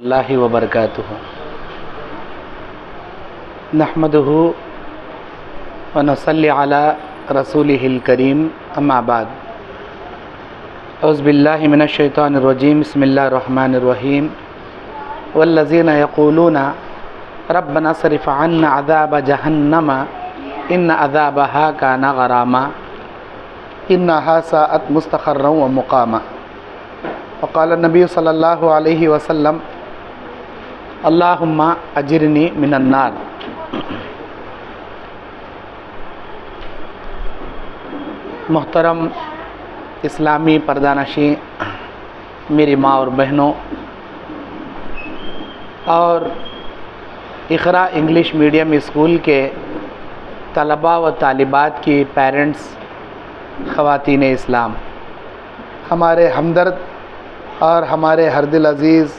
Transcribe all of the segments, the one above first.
اللہ وبرکاتہ نحمدہ ونصلی علی رسولہ الکریم اما بعد اعوذ باللہ من الشیطان الرجیم بسم اللہ الرحمن الرحیم والذین یقولون ربنا اصرف عنا عذاب جہنم ان عذابها کان غراما انہا ساءت مستقرا ومقاما وقال النبی صلی اللہ علیہ وسلم اللہم اجرنی من النار۔ محترم اسلامی پردہ نشین میری ماں اور بہنوں اور اقرا انگلش میڈیم اسکول کے طلباء و طالبات کی پیرنٹس، خواتین اسلام، ہمارے ہمدرد اور ہمارے ہر دل عزیز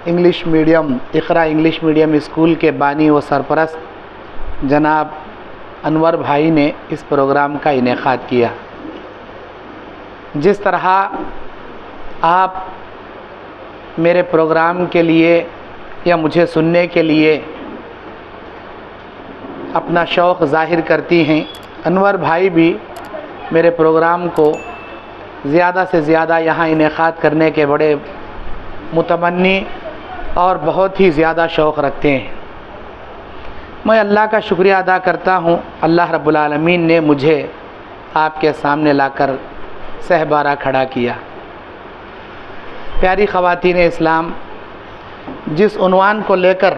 انگلش میڈیم اقرا انگلش میڈیم اسکول کے بانی و سرپرست جناب انور بھائی نے اس پروگرام کا انعقاد کیا۔ جس طرح آپ میرے پروگرام کے لیے یا مجھے سننے کے لیے اپنا شوق ظاہر کرتی ہیں، انور بھائی بھی میرے پروگرام کو زیادہ سے زیادہ یہاں انعقاد کرنے کے بڑے متمنی اور بہت ہی زیادہ شوق رکھتے ہیں۔ میں اللہ کا شکریہ ادا کرتا ہوں، اللہ رب العالمین نے مجھے آپ کے سامنے لا کر سہبارہ کھڑا کیا۔ پیاری خواتین اسلام، جس عنوان کو لے کر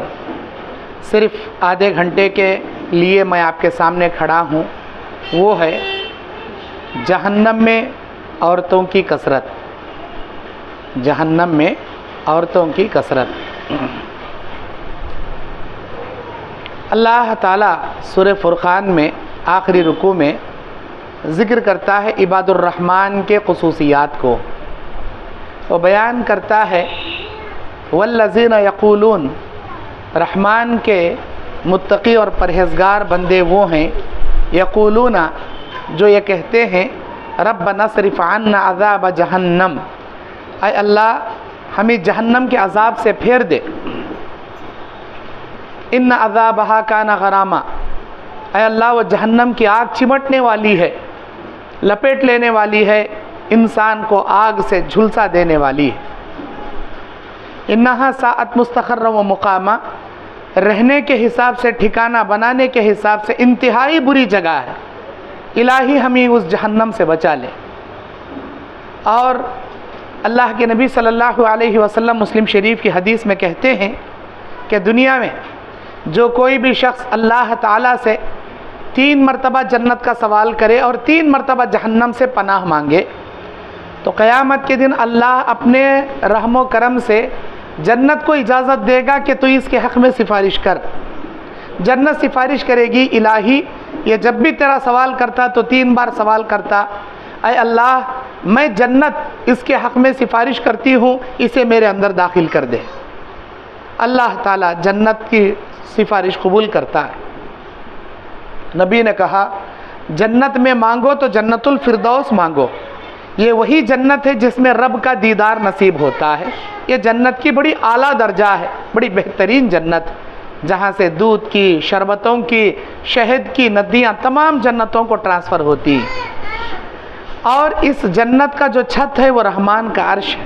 صرف آدھے گھنٹے کے لیے میں آپ کے سامنے کھڑا ہوں، وہ ہے جہنم میں عورتوں کی کثرت۔ جہنم میں عورتوں کی کثرت۔ اللہ تعالیٰ سورہ فرقان میں آخری رکوع میں ذکر کرتا ہے عباد الرحمن کے خصوصیات کو، وہ بیان کرتا ہے والذین یقولون، رحمان کے متقی اور پرہیزگار بندے وہ ہیں، یقولون جو یہ کہتے ہیں ربنا اصرف عنا عذاب جہنم، اے اللہ ہمیں جہنم کے عذاب سے پھیر دے، ان عذابها کان غراما، اے اللہ وہ جہنم کی آگ چمٹنے والی ہے، لپیٹ لینے والی ہے، انسان کو آگ سے جھلسا دینے والی ہے۔ انہا ساءت مستقرا و مقاما، رہنے کے حساب سے، ٹھکانہ بنانے کے حساب سے انتہائی بری جگہ ہے۔ الہی ہمیں اس جہنم سے بچا لے۔ اور اللہ کے نبی صلی اللہ علیہ وسلم مسلم شریف کی حدیث میں کہتے ہیں کہ دنیا میں جو کوئی بھی شخص اللہ تعالیٰ سے 3 مرتبہ جنت کا سوال کرے اور 3 مرتبہ جہنم سے پناہ مانگے تو قیامت کے دن اللہ اپنے رحم و کرم سے جنت کو اجازت دے گا کہ تو اس کے حق میں سفارش کر۔ جنت سفارش کرے گی، الہی یہ جب بھی تیرا سوال کرتا تو 3 بار سوال کرتا، اے اللہ میں جنت اس کے حق میں سفارش کرتی ہوں، اسے میرے اندر داخل کر دے۔ اللہ تعالیٰ جنت کی سفارش قبول کرتا ہے۔ نبی نے کہا جنت میں مانگو تو جنت الفردوس مانگو، یہ وہی جنت ہے جس میں رب کا دیدار نصیب ہوتا ہے۔ یہ جنت کی بڑی اعلیٰ درجہ ہے، بڑی بہترین جنت، جہاں سے دودھ کی، شربتوں کی، شہد کی ندیاں تمام جنتوں کو ٹرانسفر ہوتی ہیں۔ اور اس جنت کا جو چھت ہے وہ رحمان کا عرش ہے۔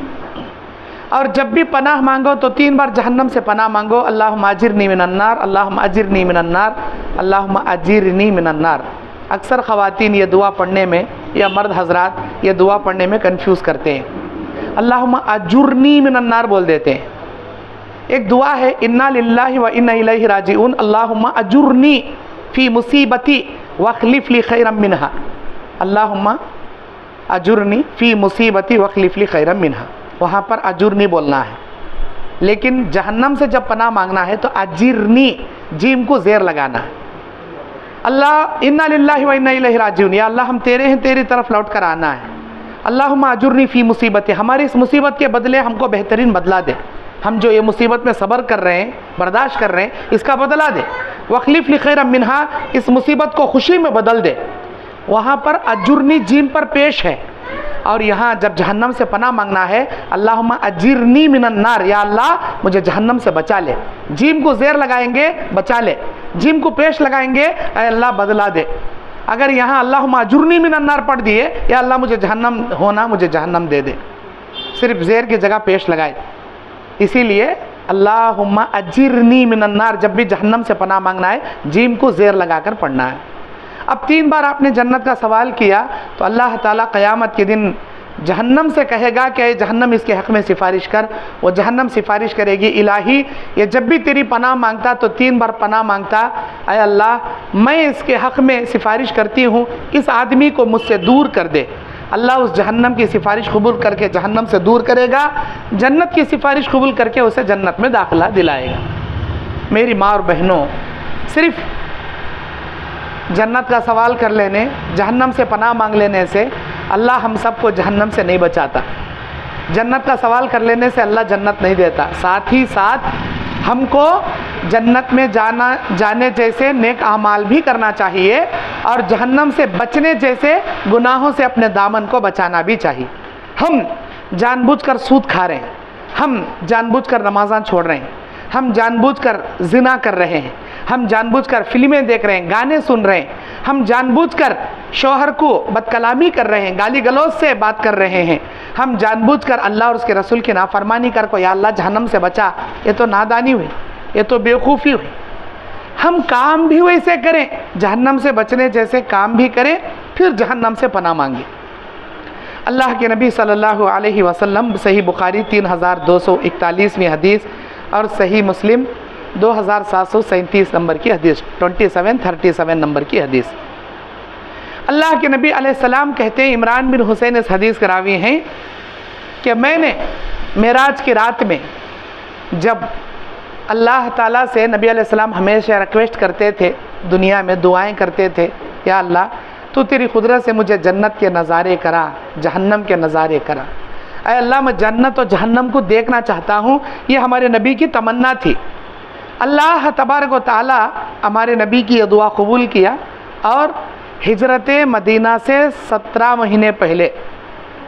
اور جب بھی پناہ مانگو تو 3 بار جہنم سے پناہ مانگو، اللہم اجرنی من النار، اللہم اجرنی من النار، اللہم اجرنی من النار۔ اکثر خواتین یہ دعا پڑھنے میں یا مرد حضرات یہ دعا پڑھنے میں کنفیوز کرتے ہیں، اللہم اجرنی من النار بول دیتے ہیں۔ ایک دعا ہے انا للہ و انا الیہ راجعون، اللہم اجرنی فی مصیبتی واخلف لی خیرا منہا، اللہم اجرنی فی مصیبتی واخلف لی خیرا منہا، وہاں پر اجرنی بولنا ہے۔ لیکن جہنم سے جب پناہ مانگنا ہے تو اجرنی، جیم کو زیر لگانا ہے۔ اللہ انا للہ و انا الیہ راجعون، یا اللہ ہم تیرے ہیں، تیری طرف لوٹ کر آنا ہے۔ اللہم اجرنی فی مصیبتی، ہماری اس مصیبت کے بدلے ہم کو بہترین بدلہ دے، ہم جو یہ مصیبت میں صبر کر رہے ہیں، برداشت کر رہے ہیں، اس کا بدلہ دے۔ واخلف لی خیرا منہا، اس مصیبت کو خوشی میں بدل دے۔ وہاں پر اجرنی جیم پر پیش ہے، اور یہاں جب جہنم سے پناہ مانگنا ہے اللہم اجرنی من النار، یا اللہ مجھے جہنم سے بچا لے. جیم کو زیر لگائیں گے بچا لے، جیم کو پیش لگائیں گے اے اللہ بدلا دے. اگر یہاں اللہم اجرنی من النار پڑھ دیے یا اللہ مجھے جہنم ہونا، مجھے جہنم دے دے، صرف زیر کی جگہ پیش لگائے. اسی لیے اللہم اجرنی من النار جب بھی جہنم سے پناہ مانگنا ہے جیم کو زیر لگا کر پڑھنا ہے. اب 3 بار آپ نے جنت کا سوال کیا تو اللہ تعالیٰ قیامت کے دن جہنم سے کہے گا کہ اے جہنم اس کے حق میں سفارش کر. وہ جہنم سفارش کرے گی الہی یہ جب بھی تیری پناہ مانگتا تو 3 بار پناہ مانگتا، اے اللہ میں اس کے حق میں سفارش کرتی ہوں اس آدمی کو مجھ سے دور کر دے. اللہ اس جہنم کی سفارش قبول کر کے جہنم سے دور کرے گا، جنت کی سفارش قبول کر کے اسے جنت میں داخلہ دلائے گا. میری ماں اور بہنوں، صرف جنت کا سوال کر لینے، جہنم سے پناہ مانگ لینے سے اللہ ہم سب کو جہنم سے نہیں بچاتا. جنت کا سوال کر لینے سے اللہ جنت نہیں دیتا، ساتھ ہی ساتھ ہم کو جنت میں جانے جیسے نیک اعمال بھی کرنا چاہیے اور جہنم سے بچنے جیسے گناہوں سے اپنے دامن کو بچانا بھی چاہیے. ہم جان بوجھ کر سود کھا رہے ہیں، ہم جان بوجھ کر نمازاں چھوڑ رہے ہیں، ہم جان بوجھ کر زنا کر رہے ہیں، ہم جان بوجھ کر فلمیں دیکھ رہے ہیں، گانے سن رہے ہیں، ہم جان بوجھ کر شوہر کو بد کلامی کر رہے ہیں، گالی گلوچ سے بات کر رہے ہیں، ہم جان بوجھ کر اللہ اور اس کے رسول کی نافرمانی کر کو یا اللہ جہنم سے بچا. یہ تو نادانی ہوئی، یہ تو بیوقوفی ہوئی. ہم کام بھی ویسے کریں، جہنم سے بچنے جیسے کام بھی کریں، پھر جہنم سے پناہ مانگیں. اللہ کے نبی صلی اللہ علیہ وسلم صحیح بخاری 3241 حدیث اور صحیح مسلم 2737 نمبر کی حدیث، 2737 نمبر کی حدیث. اللہ کے نبی علیہ السلام کہتے ہیں، عمران بن حسین اس حدیث کے راوی ہیں کہ میں نے معراج کی رات میں جب اللہ تعالیٰ سے نبی علیہ السلام ہمیشہ ریکویسٹ کرتے تھے، دنیا میں دعائیں کرتے تھے، یا اللہ تو تیری قدرت سے مجھے جنت کے نظارے کرا، جہنم کے نظارے کرا. اے اللہ میں جنت و جہنم کو دیکھنا چاہتا ہوں. یہ ہمارے نبی کی تمنا تھی. اللہ تبارک و تعالی ہمارے نبی کی یہ دعا قبول کیا اور ہجرت مدینہ سے 17 مہینے پہلے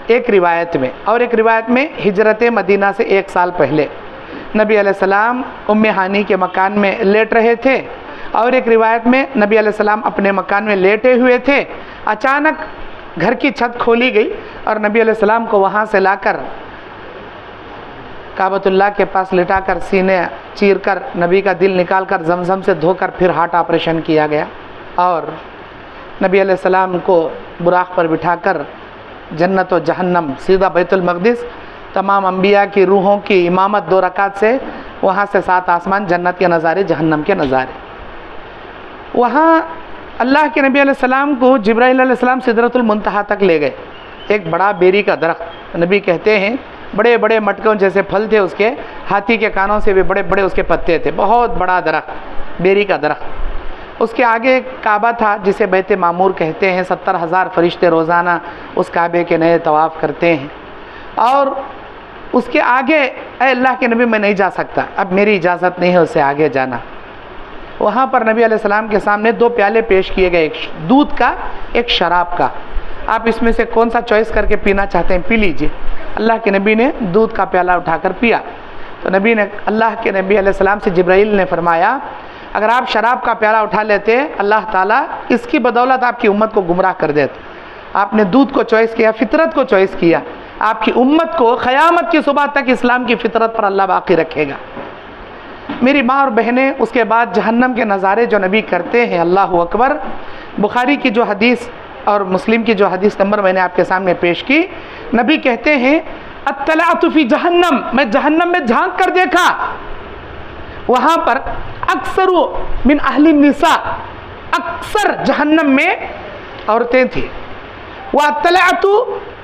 ایک روایت میں، اور ایک روایت میں ہجرت مدینہ سے 1 سال پہلے نبی علیہ السلام ام ہانی کے مکان میں لیٹ رہے تھے، اور ایک روایت میں نبی علیہ السلام اپنے مکان میں لیٹے ہوئے تھے. اچانک گھر کی چھت کھولی گئی اور نبی علیہ السلام کو وہاں سے لا کر کعبۃ اللہ کے پاس لٹا کر سینے چیر کر نبی کا دل نکال کر زمزم سے دھو کر پھر ہارٹ آپریشن کیا گیا، اور نبی علیہ السلام کو براق پر بٹھا کر جنت و جہنم سیدھا بیت المقدس، تمام انبیاء کی روحوں کی امامت 2 رکعت سے وہاں سے 7 آسمان، جنت کے نظارے، جہنم کے نظارے. وہاں اللہ کے نبی علیہ السلام کو جبرائیل علیہ السلام سدرۃ المنتہا تک لے گئے. ایک بڑا بیری کا درخت، نبی کہتے ہیں بڑے بڑے مٹکوں جیسے پھل تھے اس کے، ہاتھی کے کانوں سے بھی بڑے بڑے اس کے پتے تھے، بہت بڑا درخت، بیری کا درخت. اس کے آگے کعبہ تھا جسے بیت معمور کہتے ہیں. 70,000 فرشتے روزانہ اس کعبے کے نئے طواف کرتے ہیں. اور اس کے آگے اے اللہ کے نبی میں نہیں جا سکتا، اب میری اجازت نہیں ہے اس سے آگے جانا. وہاں پر نبی علیہ السلام کے سامنے 2 پیالے پیش کیے گئے، ایک دودھ کا، ایک شراب کا. آپ اس میں سے کون سا چوائس کر کے پینا چاہتے ہیں پی لیجئے. اللہ کے نبی نے دودھ کا پیالہ اٹھا کر پیا تو نبی نے، اللہ کے نبی علیہ السلام سے جبرائیل نے فرمایا اگر آپ شراب کا پیالہ اٹھا لیتے اللہ تعالیٰ اس کی بدولت آپ کی امت کو گمراہ کر دیتے. آپ نے دودھ کو چوائس کیا، فطرت کو چوائس کیا. آپ کی امت کو قیامت کی صبح تک اسلام کی فطرت پر اللہ باقی رکھے گا. میری ماں اور بہنیں، اس کے بعد جہنم کے نظارے جو نبی کرتے ہیں، اللہ اکبر. بخاری کی جو حدیث اور مسلم کی جو حدیث نمبر میں نے آپ کے سامنے پیش کی، نبی کہتے ہیں اطلعت فی جہنم، میں جہنم میں جھانک کر دیکھا، وہاں پر اکثر من اہل النساء، اکثر جہنم میں عورتیں تھیں. واطلعت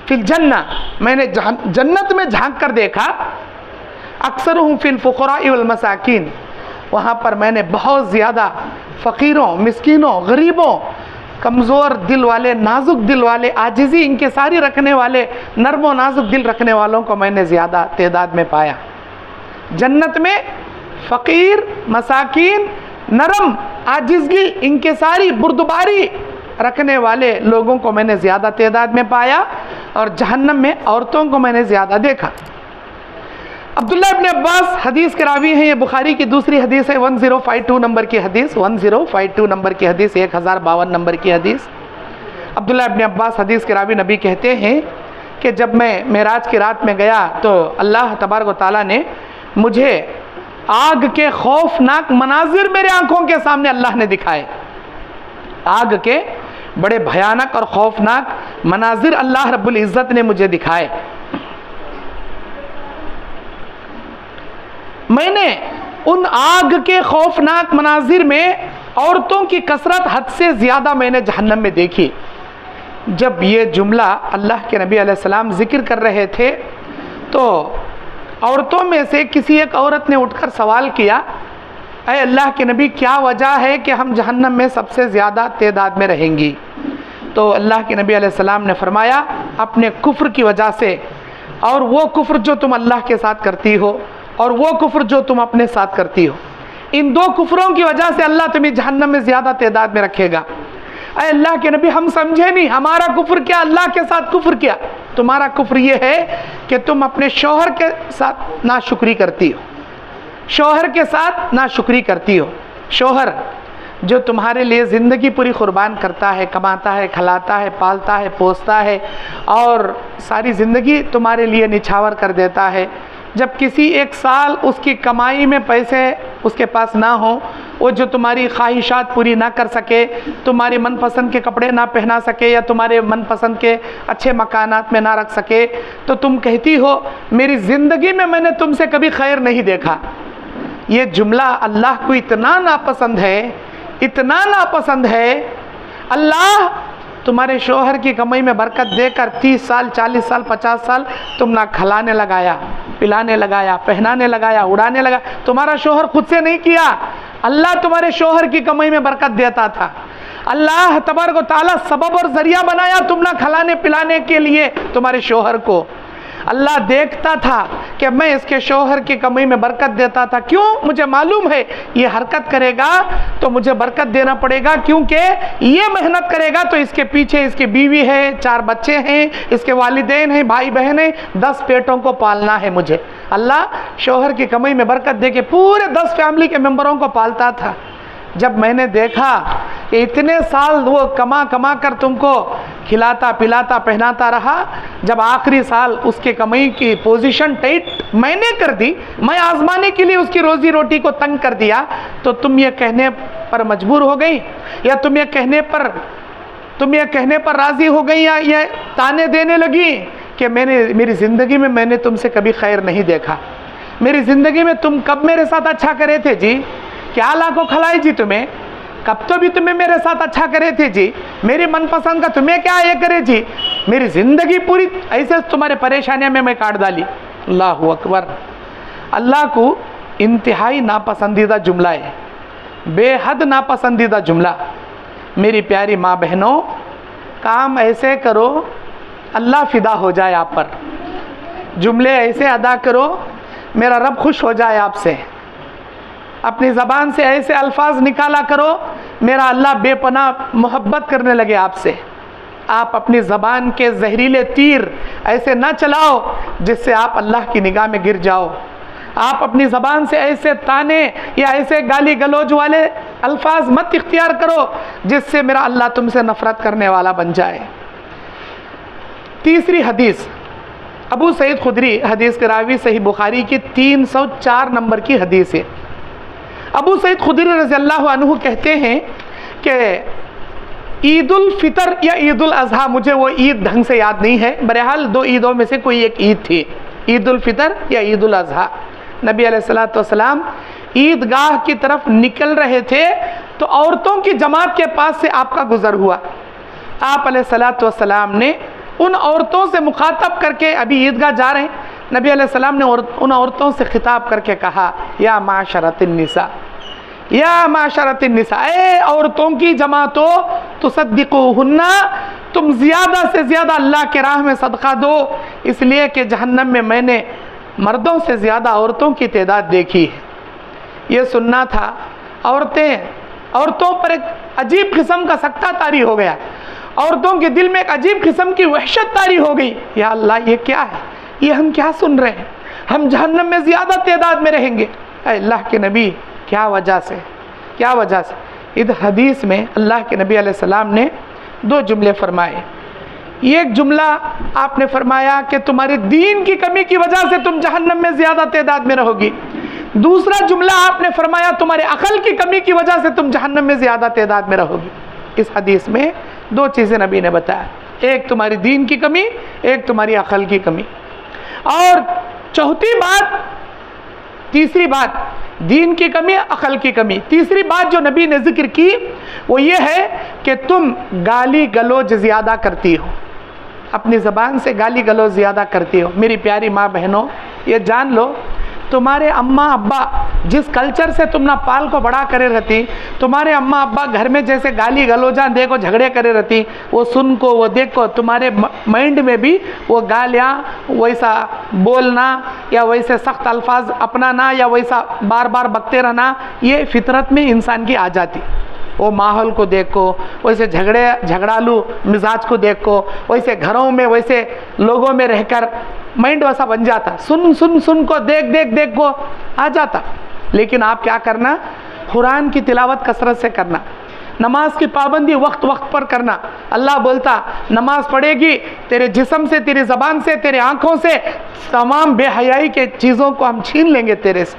فی الجنہ، میں نے جنت میں جھانک کر دیکھا، اکثرهم فی الفقراء والمساکین، وہاں پر میں نے بہت زیادہ فقیروں، مسکینوں، غریبوں، کمزور دل والے، نازک دل والے، عاجزی انکساری رکھنے والے، نرم و نازک دل رکھنے والوں کو میں نے زیادہ تعداد میں پایا. جنت میں فقیر، مساکین، نرم، عاجزگی، انکساری، بردباری رکھنے والے لوگوں کو میں نے زیادہ تعداد میں پایا. اور جہنم میں عورتوں کو میں نے زیادہ دیکھا۔ عبداللہ ابن عباس حدیث کے راوی ہیں، یہ بخاری کی دوسری حدیث ہے، 1052 نمبر کی حدیث، 1052 نمبر کی حدیث، 1052 نمبر کی حدیث۔ عبداللہ ابن عباس حدیث کے راوی نبی کہتے ہیں کہ جب میں معراج کی رات میں گیا تو اللہ تبارک و تعالیٰ نے مجھے آگ کے خوفناک مناظر میرے آنکھوں کے سامنے اللہ نے دکھائے۔ آگ کے بڑے بھیانک اور خوفناک مناظر اللہ رب العزت نے مجھے دکھائے۔ میں نے ان آگ کے خوفناک مناظر میں عورتوں کی کثرت حد سے زیادہ میں نے جہنم میں دیکھی۔ جب یہ جملہ اللہ کے نبی علیہ السلام ذکر کر رہے تھے تو عورتوں میں سے کسی ایک عورت نے اٹھ کر سوال کیا، اے اللہ کے نبی کیا وجہ ہے کہ ہم جہنم میں سب سے زیادہ تعداد میں رہیں گی؟ تو اللہ کے نبی علیہ السلام نے فرمایا اپنے کفر کی وجہ سے، اور وہ کفر جو تم اللہ کے ساتھ کرتی ہو اور وہ کفر جو تم اپنے ساتھ کرتی ہو، ان دو کفروں کی وجہ سے اللہ تمہیں جہنم میں زیادہ تعداد میں رکھے گا۔ اے اللہ کے نبی ہم سمجھے نہیں، ہمارا کفر کیا، اللہ کے ساتھ کفر کیا؟ تمہارا کفر یہ ہے کہ تم اپنے شوہر کے ساتھ ناشکری کرتی ہو، شوہر کے ساتھ ناشکری کرتی ہو۔ شوہر جو تمہارے لیے زندگی پوری قربان کرتا ہے، کماتا ہے، کھلاتا ہے، پالتا ہے، پوستا ہے اور ساری زندگی تمہارے لیے نچھاور کر دیتا ہے، جب کسی ایک سال اس کی کمائی میں پیسے اس کے پاس نہ ہوں، وہ جو تمہاری خواہشات پوری نہ کر سکے، تمہاری من پسند کے کپڑے نہ پہنا سکے یا تمہارے من پسند کے اچھے مکانات میں نہ رکھ سکے، تو تم کہتی ہو میری زندگی میں نے تم سے کبھی خیر نہیں دیکھا۔ یہ جملہ اللہ کو اتنا ناپسند ہے، اتنا ناپسند ہے۔ اللہ تمہارے شوہر کی کمائی میں برکت دے کر 30 سال 40 سال 50 سال تم نہ کھلانے لگایا، پلانے لگایا، پہنانے لگایا، اڑانے لگا، تمہارا شوہر خود سے نہیں کیا، اللہ تمہارے شوہر کی کمائی میں برکت دیتا تھا۔ اللہ تبارک و تعالیٰ سبب اور ذریعہ بنایا تم نہ کھلانے پلانے کے لیے تمہارے شوہر کو۔ اللہ دیکھتا تھا کہ میں اس کے شوہر کی کمائی میں برکت دیتا تھا، کیوں؟ مجھے معلوم ہے یہ حرکت کرے گا تو مجھے برکت دینا پڑے گا، کیونکہ یہ محنت کرے گا تو اس کے پیچھے اس کی بیوی ہے، 4 بچے ہیں، اس کے والدین ہیں، بھائی بہن ہیں، 10 پیٹوں کو پالنا ہے مجھے۔ اللہ شوہر کی کمائی میں برکت دے کے پورے 10 فیملی کے ممبروں کو پالتا تھا۔ جب میں نے دیکھا کہ اتنے سال وہ کما کر تم کو کھلاتا پلاتا پہناتا رہا، جب آخری سال اس کے کمائی کی پوزیشن ٹائٹ میں نے کر دی، میں آزمانے کے لیے اس کی روزی روٹی کو تنگ کر دیا، تو تم یہ کہنے پر مجبور ہو گئی یا تم یہ کہنے پر راضی ہو گئی یا یہ تانے دینے لگی کہ میری زندگی میں میں نے تم سے کبھی خیر نہیں دیکھا، میری زندگی میں تم کب میرے ساتھ اچھا کرے تھے جی؟ کیا لاکھوں کھلائی جی تمہیں؟ کب تو بھی تمہیں میرے ساتھ اچھا کرے تھے جی؟ میری من پسند کا تمہیں کیا یہ کرے جی؟ میری زندگی پوری ایسے تمہارے پریشانیاں میں کاٹ ڈالی۔ اللہ اکبر۔ اللہ کو انتہائی ناپسندیدہ جملہ ہے، بے حد ناپسندیدہ جملہ۔ میری پیاری ماں بہنوں، کام ایسے کرو اللہ فدا ہو جائے آپ پر، جملے ایسے ادا کرو میرا رب خوش ہو جائے آپ سے، اپنی زبان سے ایسے الفاظ نکالا کرو میرا اللہ بے پناہ محبت کرنے لگے آپ سے۔ آپ اپنی زبان کے زہریلے تیر ایسے نہ چلاؤ جس سے آپ اللہ کی نگاہ میں گر جاؤ۔ آپ اپنی زبان سے ایسے تانے یا ایسے گالی گلوچ والے الفاظ مت اختیار کرو جس سے میرا اللہ تم سے نفرت کرنے والا بن جائے۔ تیسری حدیث ابو سعید خدری حدیث کے راوی صحیح بخاری کی 304 نمبر کی حدیث ہے۔ ابو سعید خدری رضی اللہ عنہ کہتے ہیں کہ عید الفطر یا عید الاضحیٰ، مجھے وہ عید ڈھنگ سے یاد نہیں ہے، بہرحال 2 عیدوں میں سے کوئی ایک عید تھی، عید الفطر یا عید الاضحیٰ۔ نبی علیہ الصلوۃ والسلام عیدگاہ کی طرف نکل رہے تھے تو عورتوں کی جماعت کے پاس سے آپ کا گزر ہوا۔ آپ علیہ الصلوۃ والسلام نے ان عورتوں سے مخاطب کر کے، ابھی عیدگاہ جا رہے ہیں، نبی علیہ السلام نے ان عورتوں سے خطاب کر کے کہا، یا معاشرۃ النساء، یا معاشرۃ النساء، اے عورتوں کی جماعتوں، تصدقوہن، تم زیادہ سے زیادہ اللہ کے راہ میں صدقہ دو، اس لیے کہ جہنم میں نے مردوں سے زیادہ عورتوں کی تعداد دیکھی ہے۔ یہ سننا تھا۔ عورتوں پر ایک عجیب قسم کا سکتہ طاری ہو گیا۔ عورتوں کے دل میں ایک عجیب قسم کی وحشت طاری ہو گئی، یا اللہ یہ کیا ہے، یہ ہم کیا سن رہے ہیں، ہم جہنم میں زیادہ تعداد میں رہیں گے۔ اے اللہ کے نبی، کیا وجہ سے، کیا وجہ سے؟ اس حدیث میں اللہ کے نبی علیہ السلام نے دو جملے فرمائے۔ ایک جملہ آپ نے فرمایا کہ تمہارے دین کی کمی کی وجہ سے تم جہنم میں زیادہ تعداد میں رہو گی، دوسرا جملہ آپ نے فرمایا تمہارے عقل کی کمی کی وجہ سے تم جہنم میں زیادہ تعداد میں رہو گی۔ اس حدیث میں دو چیزیں نبی نے بتایا، ایک تمہاری دین کی کمی، ایک تمہاری عقل کی کمی۔ اور چوتھی بات، تیسری بات، دین کی کمی، عقل کی کمی، تیسری بات جو نبی نے ذکر کی وہ یہ ہے کہ تم گالی گلوچ زیادہ کرتی ہو، اپنی زبان سے گالی گلوچ زیادہ کرتی ہو۔ میری پیاری ماں بہنوں، یہ جان لو تمہارے اماں ابا جس کلچر سے تم نہ پال کو بڑا کرے رہتی، تمہارے اماں ابا گھر میں جیسے گالی گلوچاں دے کو جھگڑے کرے رہتی، وہ سن کو، وہ دیکھ کو تمہارے مائنڈ میں بھی وہ گالیاں، ویسا بولنا یا ویسے سخت الفاظ اپنانا یا ویسا بار بار بکتے رہنا، یہ فطرت میں انسان کی آ جاتی۔ وہ ماحول کو دیکھو، ویسے جھگڑالو مزاج کو دیکھو، ویسے گھروں میں ویسے لوگوں میں رہ کر مائنڈ ویسا بن جاتا، سن کو دیکھ کو آ جاتا۔ لیکن آپ کیا کرنا، قرآن کی تلاوت کثرت سے کرنا، نماز کی پابندی وقت پر کرنا۔ اللہ بولتا نماز پڑھے گی، تیرے جسم سے، تیری زبان سے، تیرے آنکھوں سے تمام بے حیائی کے چیزوں کو ہم چھین لیں گے تیرے سے۔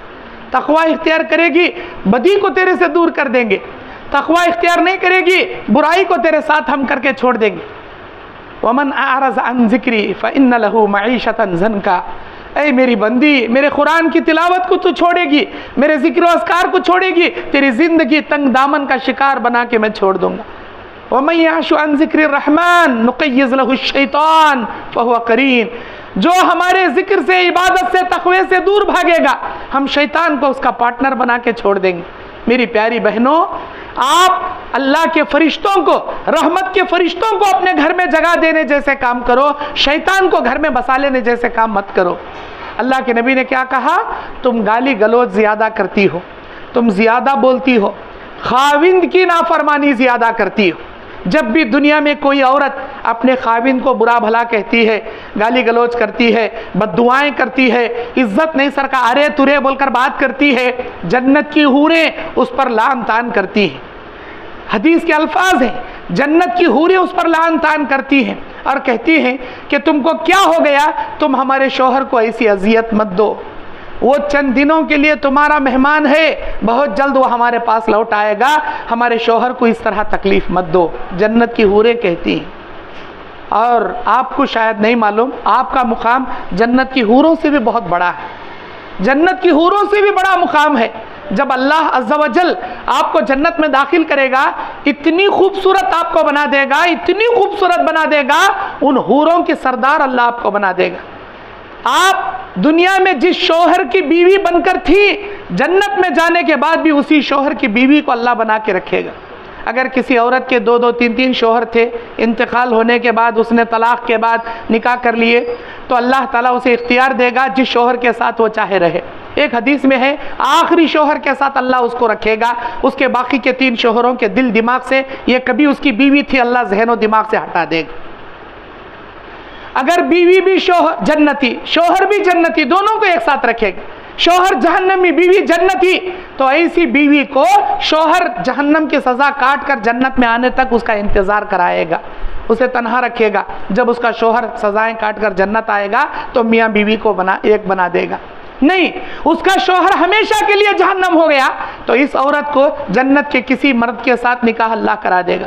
تقوی اختیار کرے گی، بدی کو تیرے سے دور کر دیں گے۔ تقوی اختیار نہیں کرے گی، برائی کو تیرے ساتھ ہم کر کے چھوڑ دیں گے۔ وَمَنْ أَعْرَضَ عَنْ ذِكْرِي فَإِنَّ لَهُ مَعِيشَةً ضَنْكَا۔ اے میری بندی، میرے قرآن کی تلاوت کو تو چھوڑے گی، میرے ذکر و اذکار کو چھوڑے گی، تیری زندگی تنگ دامن کا شکار بنا کے میں چھوڑ دوں گا۔ وَمَنْ يَعْشُ عَنْ ذِكْرِ الرَّحْمَنِ نُقَيِّضْ لَهُ الشَّيْطَانُ فَهُوَ قَرِينٌ۔ جو ہمارے ذکر سے، عبادت سے، تقوی سے دور بھاگے گا، ہم شیطان کو اس کا پارٹنر بنا کے چھوڑ دیں گے۔ میری پیاری بہنوں، آپ اللہ کے فرشتوں کو، رحمت کے فرشتوں کو اپنے گھر میں جگہ دینے جیسے کام کرو، شیطان کو گھر میں بسا لینے جیسے کام مت کرو۔ اللہ کے نبی نے کیا کہا، تم گالی گلوچ زیادہ کرتی ہو، تم زیادہ بولتی ہو، خاوند کی نافرمانی زیادہ کرتی ہو۔ جب بھی دنیا میں کوئی عورت اپنے خاوند کو برا بھلا کہتی ہے، گالی گلوچ کرتی ہے، بد دعائیں کرتی ہے، عزت نہیں سر کا ارے ترے بول کر بات کرتی ہے، جنت کی حوریں اس پر لعن طعن کرتی ہیں۔ حدیث کے الفاظ ہیں، جنت کی حوریں اس پر لعن طعن کرتی ہیں اور کہتی ہیں کہ تم کو کیا ہو گیا، تم ہمارے شوہر کو ایسی اذیت مت دو، وہ چند دنوں کے لیے تمہارا مہمان ہے، بہت جلد وہ ہمارے پاس لوٹ آئے گا، ہمارے شوہر کو اس طرح تکلیف مت دو۔ جنت کی حوریں کہتی ہیں۔ اور آپ کو شاید نہیں معلوم، آپ کا مقام جنت کی حوروں سے بھی بہت بڑا ہے، جنت کی حوروں سے بھی بڑا مقام ہے۔ جب اللہ عز و جل آپ کو جنت میں داخل کرے گا، اتنی خوبصورت آپ کو بنا دے گا، اتنی خوبصورت بنا دے گا، ان حوروں کے سردار اللہ آپ کو بنا دے گا۔ آپ دنیا میں جس شوہر کی بیوی بن کر تھی، جنت میں جانے کے بعد بھی اسی شوہر کی بیوی کو اللہ بنا کے رکھے گا۔ اگر کسی عورت کے دو تین شوہر تھے، انتقال ہونے کے بعد اس نے طلاق کے بعد نکاح کر لیے، تو اللہ تعالیٰ اسے اختیار دے گا جس شوہر کے ساتھ وہ چاہے رہے۔ ایک حدیث میں ہے آخری شوہر کے ساتھ اللہ اس کو رکھے گا، اس کے باقی کے 3 شوہروں کے دل دماغ سے یہ کبھی اس کی بیوی تھی اللہ ذہن و دماغ سے ہٹا دے گا۔ اگر بیوی بھی شوہر جنتی، شوہر بھی جنتی، دونوں کو ایک ساتھ رکھے گا، شوہر جہنمی بیوی جنتی، تو ایسی بیوی کو شوہر جہنم کی سزا کاٹ کر جنت میں آنے تک اس کا انتظار کرائے گا، اسے تنہا رکھے گا۔ جب اس کا شوہر سزائیں کاٹ کر جنت آئے گا تو میاں بیوی کو ایک بنا دے گا۔ نہیں، اس کا شوہر ہمیشہ کے لیے جہنم ہو گیا تو اس عورت کو جنت کے کسی مرد کے ساتھ نکاح اللہ کرا دے گا۔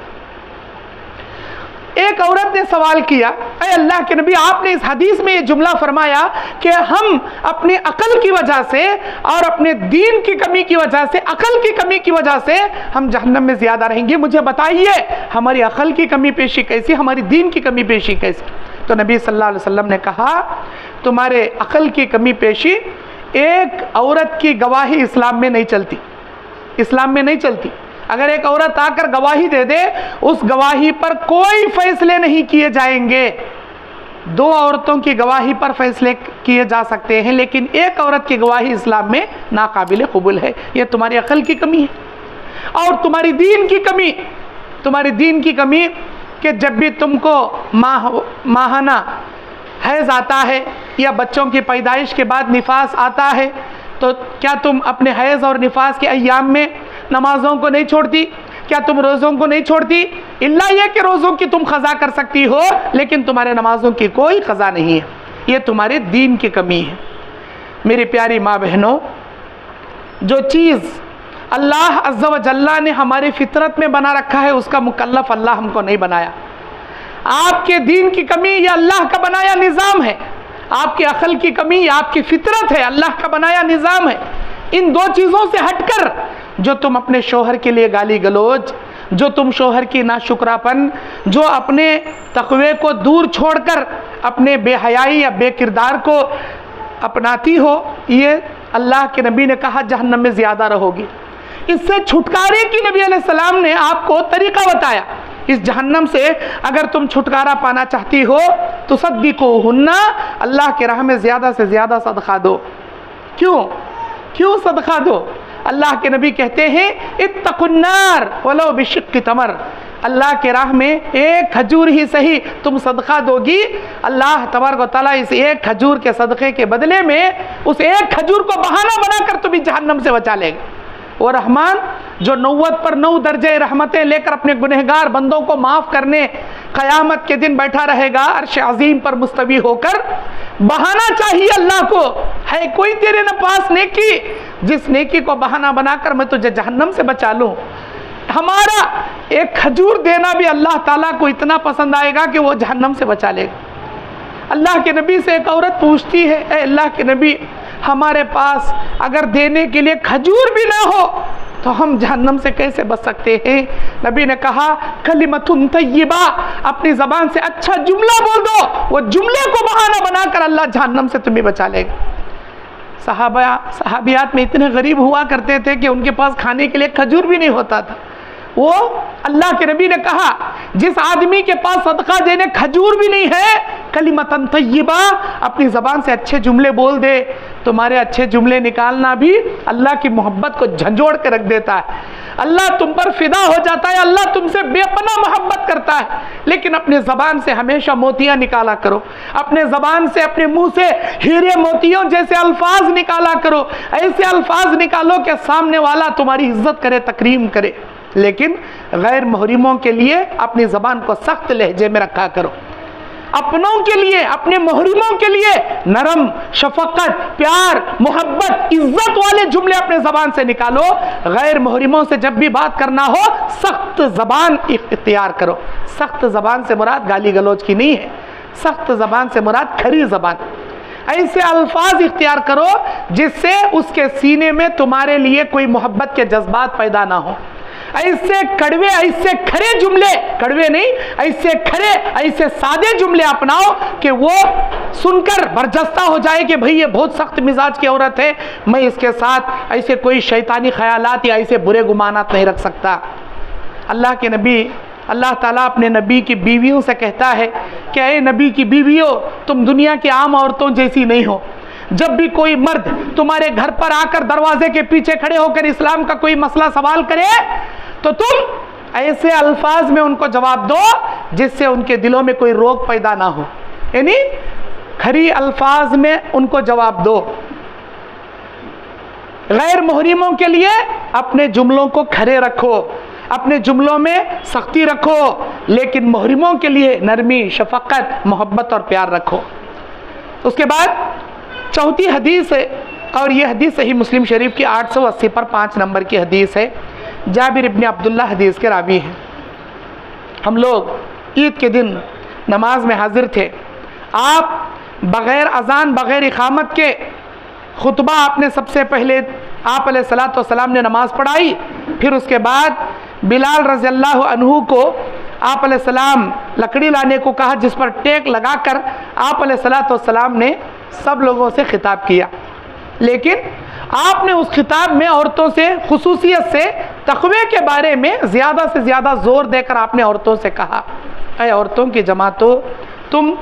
ایک عورت نے سوال کیا، اے اللہ کے نبی، آپ نے اس حدیث میں یہ جملہ فرمایا کہ ہم اپنی عقل کی وجہ سے اور اپنے دین کی کمی کی وجہ سے، عقل کی کمی کی وجہ سے ہم جہنم میں زیادہ رہیں گے، مجھے بتائیے ہماری عقل کی کمی پیشی کیسی، ہماری دین کی کمی پیشی کیسی؟ تو نبی صلی اللہ علیہ وسلم نے کہا تمہارے عقل کی کمی پیشی، ایک عورت کی گواہی اسلام میں نہیں چلتی، اسلام میں نہیں چلتی۔ اگر ایک عورت آ کر گواہی دے دے، اس گواہی پر کوئی فیصلے نہیں کیے جائیں گے۔ 2 عورتوں کی گواہی پر فیصلے کیے جا سکتے ہیں، لیکن ایک عورت کی گواہی اسلام میں ناقابل قبول ہے۔ یہ تمہاری عقل کی کمی ہے اور تمہاری دین کی کمی، تمہاری دین کی کمی کہ جب بھی تم کو ماہانہ حیض آتا ہے یا بچوں کی پیدائش کے بعد نفاس آتا ہے تو کیا تم اپنے حیض اور نفاس کے ایام میں نمازوں کو نہیں چھوڑتی؟ کیا تم روزوں کو نہیں چھوڑتی؟ الا یہ کہ روزوں کی تم قضا کر سکتی ہو لیکن تمہارے نمازوں کی کوئی قضا نہیں ہے، یہ تمہارے دین کی کمی ہے۔ میری پیاری ماں بہنوں، جو چیز اللہ عز و جل نے ہماری فطرت میں بنا رکھا ہے اس کا مکلف اللہ ہم کو نہیں بنایا۔ آپ کے دین کی کمی یہ اللہ کا بنایا نظام ہے، آپ کی عقل کی کمی یہ آپ کی فطرت ہے، اللہ کا بنایا نظام ہے۔ ان دو چیزوں سے ہٹ کر جو تم اپنے شوہر کے لیے گالی گلوچ، جو تم شوہر کی ناشکراپن، جو اپنے تقوی کو دور چھوڑ کر اپنے بے حیائی یا بے کردار کو اپناتی ہو، یہ اللہ کے نبی نے کہا جہنم میں زیادہ رہو گی۔ اس سے چھٹکارے کی نبی علیہ السلام نے آپ کو طریقہ بتایا۔ اس جہنم سے اگر تم چھٹکارا پانا چاہتی ہو تو صدقوہن، اللہ کے راہ میں زیادہ سے زیادہ صدقہ دو۔ کیوں صدقہ دو؟ اللہ کے نبی کہتے ہیں اتقوا النار ولو بشق تمر، اللہ کے راہ میں ایک کھجور ہی صحیح تم صدقہ دو گی، اللہ تبارک و تعالیٰ اس ایک کھجور کے صدقے کے بدلے میں اس ایک کھجور کو بہانہ بنا کر تمہیں جہنم سے بچا لے گا۔ وہ رحمان جو 90 پر 9 درجے رحمتیں لے کر اپنے گنہگار بندوں کو معاف کرنے قیامت کے دن بیٹھا رہے گا عرش عظیم پر مستوی ہو کر، بہانہ چاہیے اللہ کو، ہے کوئی تیرے پاس نیکی جس نیکی کو بہانہ بنا کر میں تجھے جہنم سے بچا لوں۔ ہمارا ایک کھجور دینا بھی اللہ تعالیٰ کو اتنا پسند آئے گا کہ وہ جہنم سے بچا لے گا۔ اللہ کے نبی سے ایک عورت پوچھتی ہے، اے اللہ کے نبی، ہمارے پاس اگر دینے کے لیے کھجور بھی نہ ہو تو ہم جہنم سے کیسے بچ سکتے ہیں؟ نبی نے کہا کلمۃ طیبہ، اپنی زبان سے اچھا جملہ بول دو، وہ جملے کو بہانہ بنا کر اللہ جہنم سے تمہیں بچا لے گا۔ صحابیات میں اتنے غریب ہوا کرتے تھے کہ ان کے پاس کھانے کے لیے کھجور بھی نہیں ہوتا تھا۔ وہ اللہ کے نبی نے کہا جس آدمی کے پاس صدقہ دینے کھجور بھی نہیں ہے، کلمۃ طیبہ، اپنی زبان سے اچھے جملے بول دے۔ تمہارے اچھے جملے نکالنا بھی اللہ کی محبت کو جھنجھوڑ کے رکھ دیتا ہے، اللہ تم پر فدا ہو جاتا ہے، اللہ تم سے بے پناہ محبت کرتا ہے۔ لیکن اپنے زبان سے ہمیشہ موتیاں نکالا کرو، اپنے زبان سے اپنے منہ سے ہیرے موتیوں جیسے الفاظ نکالا کرو، ایسے الفاظ نکالو کہ سامنے والا تمہاری عزت کرے، تکریم کرے۔ لیکن غیر محرموں کے لیے اپنی زبان کو سخت لہجے میں رکھا کرو، اپنوں کے لیے، اپنے محرموں کے لیے نرم، شفقت، پیار، محبت، عزت والے جملے اپنے زبان سے نکالو۔ غیر محرموں سے جب بھی بات کرنا ہو سخت زبان اختیار کرو۔ سخت زبان سے مراد گالی گلوچ کی نہیں ہے، سخت زبان سے مراد کھری زبان۔ ایسے الفاظ اختیار کرو جس سے اس کے سینے میں تمہارے لیے کوئی محبت کے جذبات پیدا نہ ہو۔ ایسے کڑوے، ایسے کھرے جملے، کڑوے نہیں، ایسے کھرے، ایسے سادے جملے اپناؤ کہ وہ سن کر برجستہ ہو جائے کہ بھئی یہ بہت سخت مزاج کی عورت ہے، میں اس کے ساتھ ایسے کوئی شیطانی خیالات یا ایسے برے گمانات نہیں رکھ سکتا۔ اللہ کے نبی، اللہ تعالیٰ اپنے نبی کی بیویوں سے کہتا ہے کہ اے نبی کی بیویوں، تم دنیا کی عام عورتوں جیسی نہیں ہو۔ جب بھی کوئی مرد تمہارے گھر پر آ کر دروازے کے پیچھے کھڑے ہو کر اسلام کا کوئی مسئلہ سوال کرے تو تم ایسے الفاظ میں ان کو جواب دو جس سے ان کے دلوں میں کوئی روک پیدا نہ ہو، یعنی کھری الفاظ میں ان کو جواب دو۔ غیر محرموں کے لیے اپنے جملوں کو کھرے رکھو، اپنے جملوں میں سختی رکھو، لیکن محرموں کے لیے نرمی، شفقت، محبت اور پیار رکھو۔ اس کے بعد چوتھی حدیث ہے، اور یہ حدیث صحیح مسلم شریف کی 880 پر 5 نمبر کی حدیث ہے۔ جابر ابن عبداللہ حدیث کے راوی ہیں۔ ہم لوگ عید کے دن نماز میں حاضر تھے، آپ بغیر اذان، بغیر اقامت کے خطبہ آپ نے سب سے پہلے آپ علیہ الصلوۃ والسلام نے نماز پڑھائی، پھر اس کے بعد بلال رضی اللہ عنہ کو آپ علیہ السلام لکڑی لانے کو کہا جس پر ٹیک لگا کر آپ علیہ الصلوۃ والسلام نے سب لوگوں سے خطاب کیا، لیکن آپ نے اس خطاب میں عورتوں سے خصوصیت سے تقوی کے بارے میں زیادہ سے زیادہ زور دے کر آپ نے عورتوں سے کہا، اے عورتوں کی جماعتوں، تم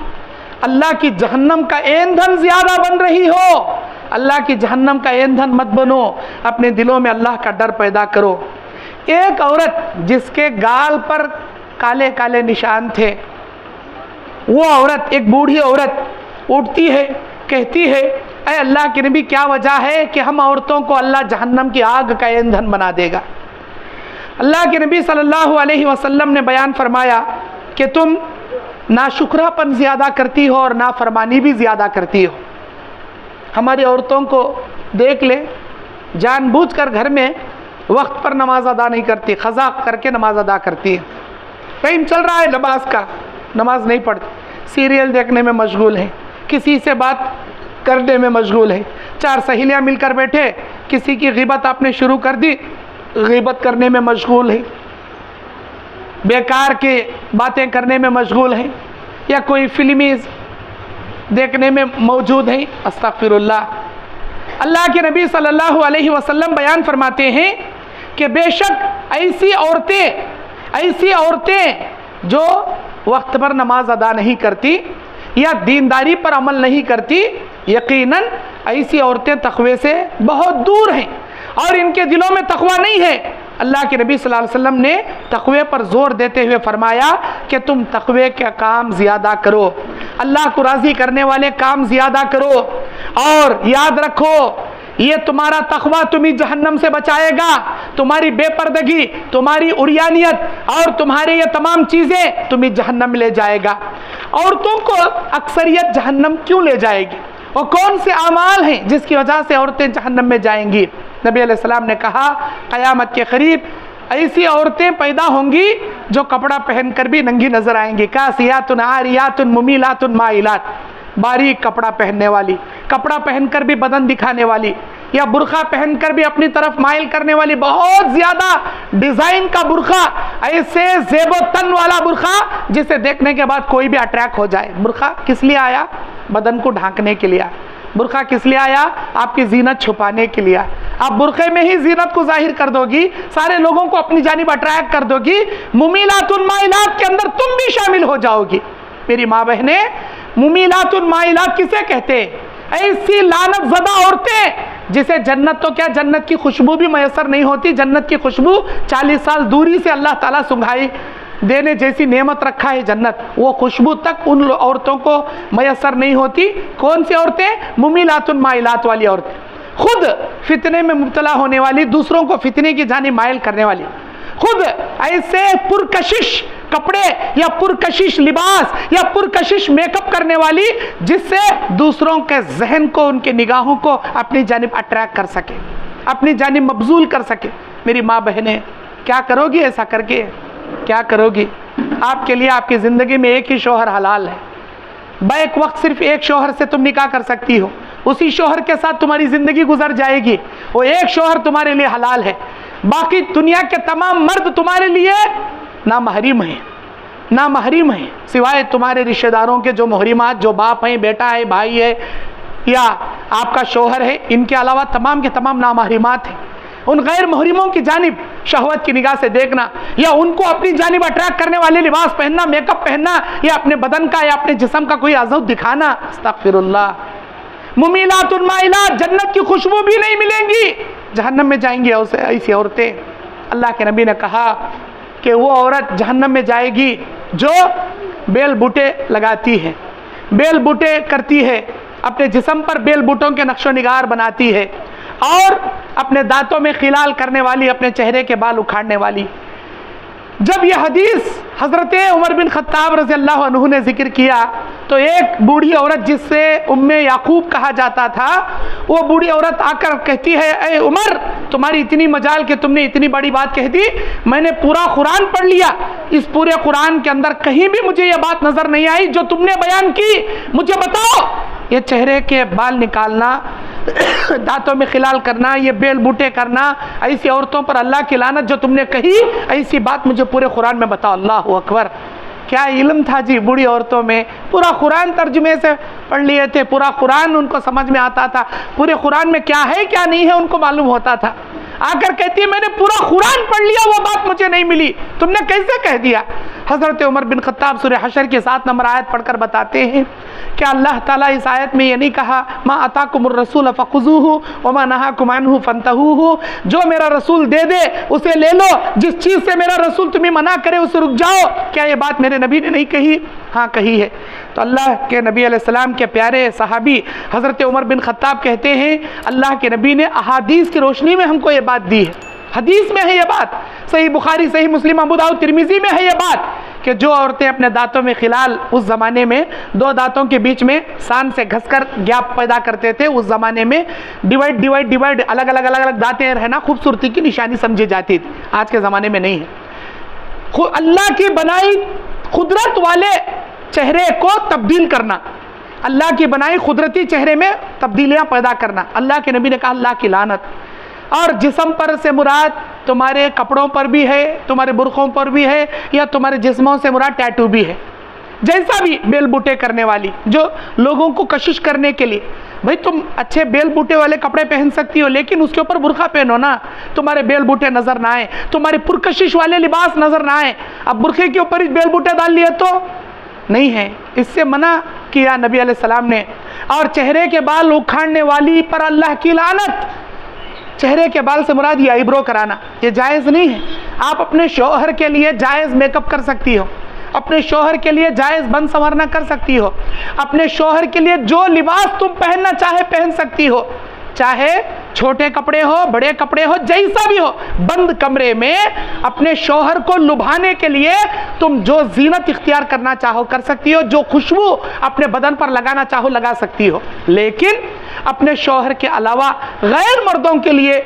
اللہ کی جہنم کا ایندھن زیادہ بن رہی ہو، اللہ کی جہنم کا ایندھن مت بنو، اپنے دلوں میں اللہ کا ڈر پیدا کرو۔ ایک عورت جس کے گال پر کالے کالے نشان تھے. وہ عورت، ایک بوڑھی عورت اٹھتی ہے، کہتی ہے اے اللہ کے نبی کیا وجہ ہے کہ ہم عورتوں کو اللہ جہنم کی آگ کا ایندھن بنا دے گا؟ اللہ کے نبی صلی اللہ علیہ وسلم نے بیان فرمایا کہ تم ناشکرا پن زیادہ کرتی ہو اور نافرمانی بھی زیادہ کرتی ہو. ہماری عورتوں کو دیکھ لے، جان بوجھ کر گھر میں وقت پر نماز ادا نہیں کرتی، قضا کر کے نماز ادا کرتی ہے. ٹائم چل رہا ہے نماز کا، نماز نہیں پڑھتی، سیریل دیکھنے میں مشغول ہے، کسی سے بات کرنے میں مشغول ہے. 4 سہیلیاں مل کر بیٹھے، کسی کی غیبت آپ نے شروع کر دی، غیبت کرنے میں مشغول ہے، بیکار کے باتیں کرنے میں مشغول ہیں، یا کوئی فلمیں دیکھنے میں موجود ہیں. استغفر اللہ. اللہ کے نبی صلی اللہ علیہ وسلم بیان فرماتے ہیں کہ بے شک ایسی عورتیں جو وقت پر نماز ادا نہیں کرتی یا دینداری پر عمل نہیں کرتی، یقیناً ایسی عورتیں تقوی سے بہت دور ہیں اور ان کے دلوں میں تقوی نہیں ہے. اللہ کے نبی صلی اللہ علیہ وسلم نے تقوی پر زور دیتے ہوئے فرمایا کہ تم تقوی کا کام زیادہ کرو، اللہ کو راضی کرنے والے کام زیادہ کرو، اور یاد رکھو یہ تمہارا تقوی تمہیں جہنم سے بچائے گا. تمہاری بے پردگی، تمہاری عریانیت اور تمہاری یہ تمام چیزیں تمہیں جہنم میں لے جائے گا. عورتوں کو اکثریت جہنم کیوں لے جائے گی؟ اور کون سے اعمال ہیں جس کی وجہ سے عورتیں جہنم میں جائیں گی؟ نبی علیہ السلام نے کہا قیامت کے قریب ایسی عورتیں پیدا ہوں گی جو کپڑا پہن کر بھی ننگی نظر آئیں گی. کاسیات عاریات ممیلات مائلات، باریک کپڑا پہننے والی، کپڑا پہن کر بھی بدن دکھانے والی، یا برقع پہن کر بھی اپنی طرف مائل کرنے والی، بہت زیادہ ڈیزائن کا برقع، ایسے زیب و تن والا برقع جسے دیکھنے کے بعد کوئی بھی اٹریکٹ ہو جائے. برقع کس لیے آیا؟ بدن کو ڈھانکنے کے لیے. برقع کس لیے آیا؟ آپ کی زینت چھپانے کے لیے. آپ برقعے میں ہی زینت کو ظاہر کر دو گی، سارے لوگوں کو اپنی جانب اٹریکٹ کر دو گی، ممیلات مائلات کے اندر تم بھی شامل ہو جاؤ گی. میری ماں بہنیں، ممیلات مائلات کسے کہتے؟ ایسی لعنت زدہ عورتیں جسے جنت تو کیا، جنت کی خوشبو بھی میسر نہیں ہوتی. جنت کی خوشبو 40 سال دوری سے اللہ تعالیٰ سنگھائی دینے جیسی نعمت رکھا ہے جنت، وہ خوشبو تک ان عورتوں کو میسر نہیں ہوتی. کون سی عورتیں؟ ممیلات مائلات والی عورتیں، خود فتنے میں مبتلا ہونے والی، دوسروں کو فتنے کی جانب مائل کرنے والی، خود ایسے پرکشش کپڑے یا پرکشش لباس یا پرکشش میک اپ کرنے والی جس سے دوسروں کے ذہن کو، ان کے نگاہوں کو اپنی جانب اٹریکٹ کر سکے، اپنی جانب مبذول کر سکے. میری ماں بہنیں، کیا کرو گی ایسا کر کے؟ کیا کرو گی؟ آپ کے لیے آپ کی زندگی میں ایک ہی شوہر حلال ہے. بیک وقت صرف ایک شوہر سے تم نکاح کر سکتی ہو، اسی شوہر کے ساتھ تمہاری زندگی گزر جائے گی. وہ ایک شوہر تمہارے لیے حلال ہے، باقی دنیا کے تمام مرد تمہارے لیے نامحرم ہیں، نامحرم ہیں، سوائے تمہارے رشتہ داروں کے جو محرمات، جو باپ ہیں، بیٹا ہے، بھائی ہے یا آپ کا شوہر ہے. ان کے علاوہ تمام کے تمام نامحرمات ہیں. ان غیر محرموں کی جانب شہوت کی نگاہ سے دیکھنا یا ان کو اپنی جانب اٹریکٹ کرنے والے لباس پہننا، میک اپ پہننا یا اپنے بدن کا یا اپنے جسم کا کوئی عضو دکھانا، استغفر اللہ. ممیلات مائلات، جنت کی خوشبو بھی نہیں ملیں گی، جہنم میں جائیں گی ایسی عورتیں. اللہ کے نبی نے کہا کہ وہ عورت جہنم میں جائے گی جو بیل بوٹے لگاتی ہے، بیل بوٹے کرتی ہے، اپنے جسم پر بیل بوٹوں کے نقش و نگار بناتی ہے، اور اپنے دانتوں میں خلال کرنے والی، اپنے چہرے کے بال اکھاڑنے والی. جب یہ حدیث حضرت عمر بن خطاب رضی اللہ عنہ نے ذکر کیا تو ایک بوڑھی عورت جس سے ام یعقوب کہا جاتا تھا، وہ بوڑھی عورت آ کر کہتی ہے اے عمر، تمہاری اتنی مجال کہ تم نے اتنی بڑی بات کہہ دی. میں نے پورا قرآن پڑھ لیا، اس پورے قرآن کے اندر کہیں بھی مجھے یہ بات نظر نہیں آئی جو تم نے بیان کی. مجھے بتاؤ، یہ چہرے کے بال نکالنا، دانتوں میں خلال کرنا، یہ بیل بوٹے کرنا، ایسی عورتوں پر اللہ کی لعنت جو تم نے کہی، ایسی بات مجھے پورے قرآن میں بتاؤ. اللہ اکبر. کیا علم تھا جی بوڑھی عورتوں میں؟ پورا قرآن ترجمے سے پڑھ لیے تھے، پورا قرآن ان کو سمجھ میں آتا تھا، پورے قرآن میں کیا ہے کیا نہیں ہے ان کو معلوم ہوتا تھا. آ کر کہتی ہے میں نے پورا قرآن پڑھ لیا، وہ بات مجھے نہیں ملی، تم نے کیسے کہہ دیا؟ حضرت عمر بن خطاب سورہ حشر کی 7 نمبر آیت پڑھ کر بتاتے ہیں کہ اللہ تعالیٰ اس آیت میں یہ نہیں کہا ما اتاکم الرسول فخذوہ وما نہاکم عنہ فانتہوا، جو میرا رسول دے دے اسے لے لو، جس چیز سے میرا رسول تمہیں منع کرے اسے رک جاؤ۔ کیا یہ بات میرے نبی نے نہیں کہی؟ ہاں کہی ہے۔ تو اللہ کے نبی علیہ السلام کے پیارے صحابی حضرت عمر بن خطاب کہتے ہیں اللہ کے نبی نے احادیث کی روشنی میں ہم کو یہ بات دی ہے، حدیث میں ہے یہ بات، صحیح بخاری، صحیح مسلم، ابو داؤد، ترمذی میں ہے یہ بات کہ جو عورتیں اپنے دانتوں میں خلال، اس زمانے میں 2 دانتوں کے بیچ میں سان سے گھس کر گیپ پیدا کرتے تھے، اس زمانے میں ڈیوائڈ الگ الگ دانتیں رہنا خوبصورتی کی نشانی سمجھی جاتی تھی، آج کے زمانے میں نہیں ہے۔ اللہ کی بنائی قدرت والے چہرے کو تبدیل کرنا، اللہ کی بنائی قدرتی چہرے میں تبدیلیاں پیدا کرنا، اللہ کے نبی نے کہا اللہ کی لعنت۔ اور جسم پر سے مراد تمہارے کپڑوں پر بھی ہے، تمہارے برقعوں پر بھی ہے، یا تمہارے جسموں سے مراد ٹیٹو بھی ہے، جیسا بھی بیل بوٹے کرنے والی، جو لوگوں کو کشش کرنے کے لیے، بھئی تم اچھے بیل بوٹے والے کپڑے پہن سکتی ہو لیکن اس کے اوپر برقع پہنو نا، تمہارے بیل بوٹے نظر نہ آئے، تمہارے پرکشش والے لباس نظر نہ آئے۔ اب برقعے کے اوپر بیل بوٹے ڈال لیے تو نہیں ہے، اس سے منع کیا نبی علیہ السلام نے۔ اور چہرے کے بال اکھاڑنے والی پر اللہ کی لعنت۔ چہرے کے بال سے مراد یہ آئیبرو کرانا، یہ جائز نہیں ہے۔ آپ اپنے شوہر کے لیے جائز میک اپ کر سکتی ہو، اپنے شوہر کے لیے جائز بن سنورنا کر سکتی ہو، اپنے شوہر کے لیے جو لباس تم پہننا چاہے پہن سکتی ہو، چاہے چھوٹے کپڑے ہو، بڑے کپڑے ہو، جیسا بھی ہو۔ بند کمرے میں اپنے شوہر کو لبھانے کے لیے تم جو زینت اختیار کرنا چاہو کر سکتی ہو، جو خوشبو اپنے بدن پر لگانا چاہو لگا سکتی ہو، لیکن اپنے شوہر کے علاوہ غیر مردوں کے لیے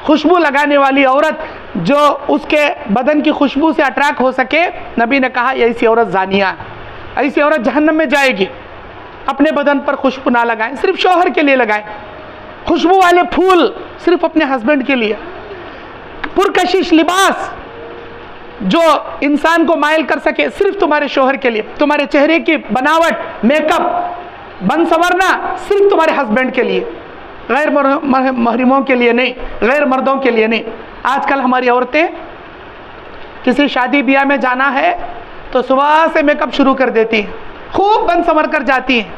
خوشبو لگانے والی عورت جو اس کے بدن کی خوشبو سے اٹریکٹ ہو سکے، نبی نے کہا ایسی عورت زانیہ ہے، ایسی عورت جہنم میں جائے گی۔ اپنے بدن پر خوشبو نہ لگائیں، صرف شوہر کے لیے لگائیں۔ خوشبو والے پھول صرف اپنے ہسبینڈ کے لیے۔ پرکشش لباس جو انسان کو مائل کر سکے صرف تمہارے شوہر کے لیے۔ تمہارے چہرے کی بناوٹ، میک اپ، بن سنورنا صرف تمہارے ہسبینڈ کے لیے، غیر محرموں کے لیے نہیں، غیر مردوں کے لیے نہیں۔ آج کل ہماری عورتیں کسی شادی بیاہ میں جانا ہے تو صبح سے میک اپ شروع کر دیتی ہیں، خوب بن سنور کر جاتی ہیں۔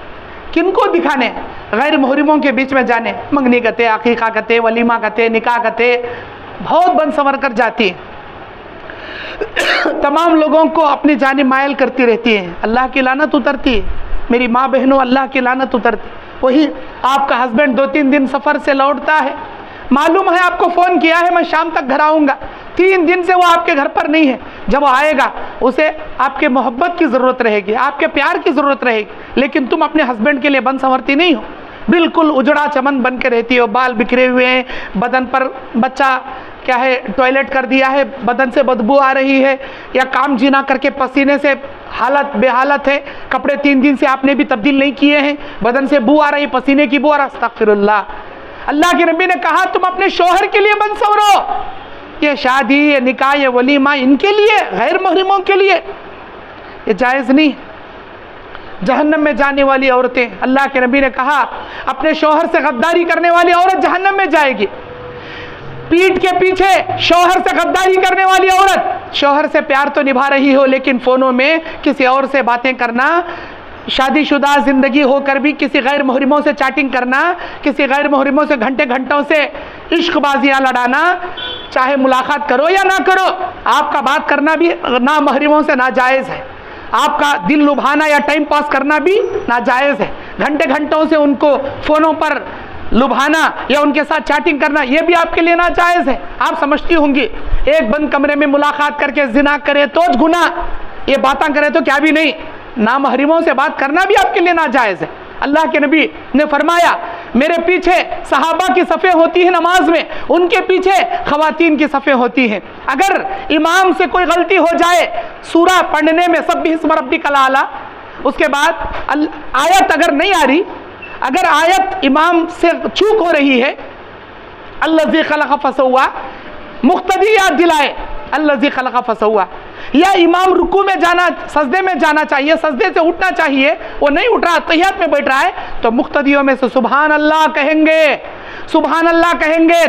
کن کو دکھانے؟ غیر محرموں کے بیچ میں جانے، منگنی کہتے، عقیقہ کہتے، ولیمہ کہتے، نکاح کہتے، بہت بن سنور کر جاتی ہیں، تمام لوگوں کو اپنی جانب مائل کرتی رہتی ہیں۔ اللہ کی لعنت اترتی ہے، میری ماں بہنوں، اللہ کی لعنت اترتی۔ وہی آپ کا ہسبینڈ 2-3 دن سفر سے لوٹتا ہے، معلوم ہے آپ کو فون کیا ہے میں شام تک گھر آؤں گا، 3 دن سے وہ آپ کے گھر پر نہیں ہے۔ جب وہ آئے گا اسے آپ کے محبت کی ضرورت رہے گی، آپ کے پیار کی ضرورت رہے گی، لیکن تم اپنے ہسبینڈ کے لیے بن سنورتی نہیں ہو، بالکل اجڑا چمن بن کے رہتی ہو، بال بکھرے ہوئے ہیں، بدن پر بچہ کیا ہے ٹوائلٹ کر دیا ہے، بدن سے بدبو آ رہی ہے، یا کام جینا کر کے پسینے سے حالت بے حالت ہے، کپڑے 3 دن سے آپ نے بھی تبدیل نہیں کیے ہیں، بدن سے بو آ رہی، پسینے کی بو آ رہا، استغفر اللہ۔ اللہ کے نبی نے کہا تم اپنے شوہر کے لیے بن سنورو۔ یہ شادی، یہ نکاح، یہ ولیمہ ان کے لیے، غیر محرموں کے لیے یہ جائز نہیں۔ جہنم میں جانے والی عورتیں، اللہ کے نبی نے کہا اپنے شوہر سے غداری کرنے والی عورت جہنم میں جائے گی۔ پیٹھ کے پیچھے شوہر سے غداری کرنے والی عورت، شوہر سے پیار تو نبھا رہی ہو لیکن فونوں میں کسی اور سے باتیں کرنا، شادی شدہ زندگی ہو کر بھی کسی غیر محرموں سے چیٹنگ کرنا، کسی غیر محرموں سے گھنٹوں سے عشق بازیاں لڑانا، چاہے ملاقات کرو یا نہ کرو، آپ کا بات کرنا بھی نامحرموں سے ناجائز ہے، آپ کا دل لبھانا یا ٹائم پاس کرنا بھی ناجائز ہے، گھنٹوں سے ان کو فونوں پر لبھانا یا ان کے ساتھ چیٹنگ کرنا یہ بھی آپ کے لیے ناجائز ہے۔ آپ سمجھتی ہوں گی ایک بند کمرے میں ملاقات کر کے زنا کرے تو گناہ، یہ باتیں کرے تو کیا بھی نہیں، نامحرموں سے بات کرنا بھی آپ کے لیے ناجائز ہے۔ اللہ کے نبی نے فرمایا میرے پیچھے صحابہ کی صفیں ہوتی ہیں نماز میں، ان کے پیچھے خواتین کی صفیں ہوتی ہیں۔ اگر امام سے کوئی غلطی ہو جائے سورہ پڑھنے میں سبح اسم ربک الاعلی، اس کے بعد آیت اگر نہیں آ رہی، اگر آیت امام سے چوک ہو رہی ہے، الذی خلق فسوی، مقتدی یاد دلائے الذی خلق فسوی، یا امام رکوع میں جانا، سجدے میں جانا چاہیے، سجدے سے اٹھنا چاہیے، وہ نہیں اٹھ رہا، تحیات میں بیٹھ رہا ہے، تو مقتدیوں میں سے سبحان اللہ کہیں گے، سبحان اللہ کہیں گے،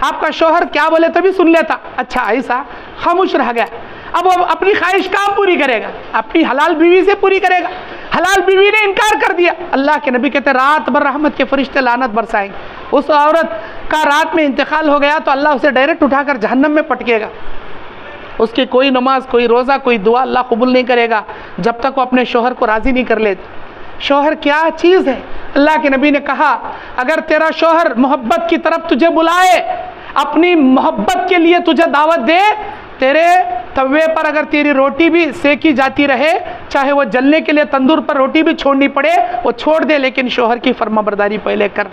آپ کا شوہر کیا بولے تبھی سن لیتا، اچھا ایسا، خاموش رہ گیا۔ اب وہ اپنی خواہش کہاں پوری کرے گا؟ اپنی حلال بیوی سے پوری کرے گا۔ حلال بیوی نے انکار کر دیا، اللہ کے نبی کہتے رات بھر رحمت کے فرشتے لعنت برسائیں گے۔ اس عورت کا رات میں انتقال ہو گیا تو اللہ اسے ڈائریکٹ اٹھا کر جہنم میں پٹکے گا۔ اس کی کوئی نماز، کوئی روزہ، کوئی دعا اللہ قبول نہیں کرے گا جب تک وہ اپنے شوہر کو راضی نہیں کر لیتے۔ شوہر کیا چیز ہے؟ اللہ کے نبی نے کہا اگر تیرا شوہر محبت کی طرف تجھے بلائے، اپنی محبت کے لیے تجھے دعوت دے، تیرے توے پر اگر تیری روٹی بھی سیکی جاتی رہے، چاہے وہ جلنے کے لیے تندور پر روٹی بھی چھوڑنی پڑے، وہ چھوڑ دے، لیکن شوہر کی فرما برداری پہلے کر۔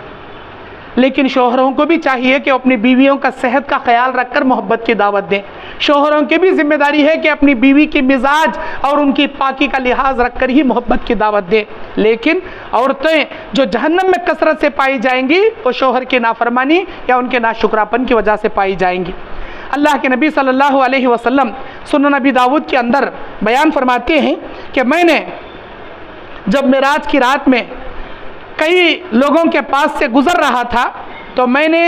لیکن شوہروں کو بھی چاہیے کہ اپنی بیویوں کا صحت کا خیال رکھ کر محبت کی دعوت دیں۔ شوہروں کی بھی ذمہ داری ہے کہ اپنی بیوی کی مزاج اور ان کی پاکی کا لحاظ رکھ کر ہی محبت کی دعوت دیں۔ لیکن عورتیں جو جہنم میں کثرت سے پائی جائیں گی وہ شوہر کی نافرمانی یا ان کے ناشکراپن کی وجہ سے پائی جائیں گی۔ اللہ کے نبی صلی اللہ علیہ وسلم سنن نبی داؤد کے اندر بیان فرماتے ہیں کہ میں نے جب معراج کی رات میں کئی لوگوں کے پاس سے گزر رہا تھا تو میں نے